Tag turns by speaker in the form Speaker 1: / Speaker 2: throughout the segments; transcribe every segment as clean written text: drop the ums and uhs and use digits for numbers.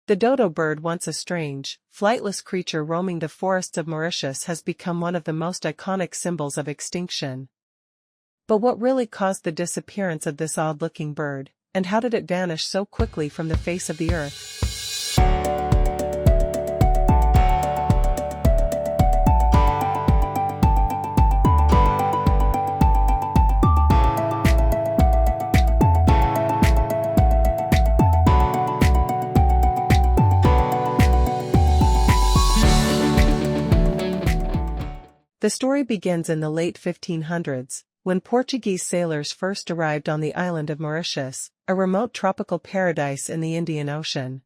Speaker 1: The dodo bird, once a strange, flightless creature roaming the forests of Mauritius, has become one of the most iconic symbols of extinction. But what really caused the disappearance of this odd-looking bird, and how did it vanish so quickly from the face of the earth? The story begins in the late 1500s, when Portuguese sailors first arrived on the island of Mauritius, a remote tropical paradise in the Indian Ocean.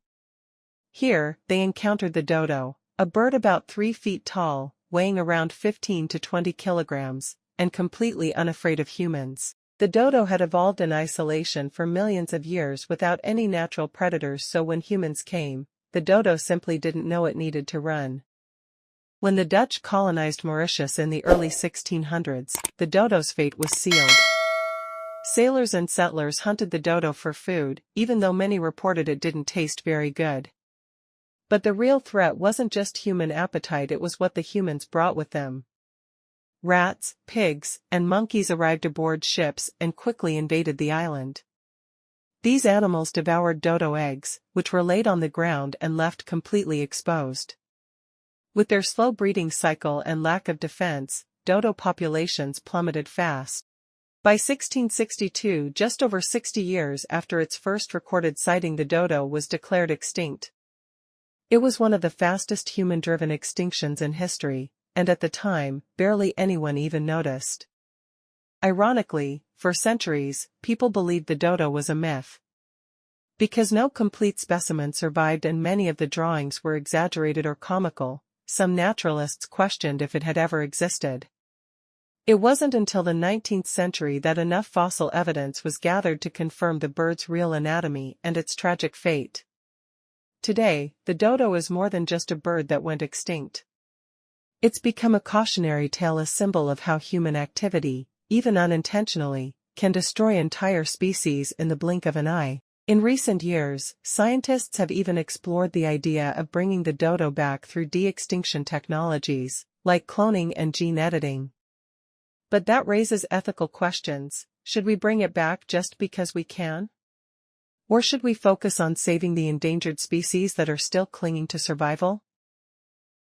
Speaker 1: Here, they encountered the dodo, a bird about 3 feet tall, weighing around 15 to 20 kilograms, and completely unafraid of humans. The dodo had evolved in isolation for millions of years without any natural predators, so when humans came, the dodo simply didn't know it needed to run. When the Dutch colonized Mauritius in the early 1600s, the dodo's fate was sealed. Sailors and settlers hunted the dodo for food, even though many reported it didn't taste very good. But the real threat wasn't just human appetite, it was what the humans brought with them. Rats, pigs, and monkeys arrived aboard ships and quickly invaded the island. These animals devoured dodo eggs, which were laid on the ground and left completely exposed. With their slow breeding cycle and lack of defense, dodo populations plummeted fast. By 1662, just over 60 years after its first recorded sighting, the dodo was declared extinct. It was one of the fastest human-driven extinctions in history, and at the time, barely anyone even noticed. Ironically, for centuries, people believed the dodo was a myth. Because no complete specimen survived and many of the drawings were exaggerated or comical, some naturalists questioned if it had ever existed. It wasn't until the 19th century that enough fossil evidence was gathered to confirm the bird's real anatomy and its tragic fate. Today, the dodo is more than just a bird that went extinct. It's become a cautionary tale, a symbol of how human activity, even unintentionally, can destroy entire species in the blink of an eye. In recent years, scientists have even explored the idea of bringing the dodo back through de-extinction technologies, like cloning and gene editing. But that raises ethical questions. Should we bring it back just because we can? Or should we focus on saving the endangered species that are still clinging to survival?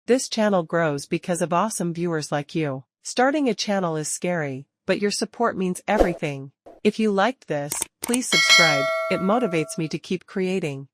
Speaker 1: This channel grows because of awesome viewers like you. Starting a channel is scary, but your support means everything. If you liked this, please subscribe, it motivates me to keep creating.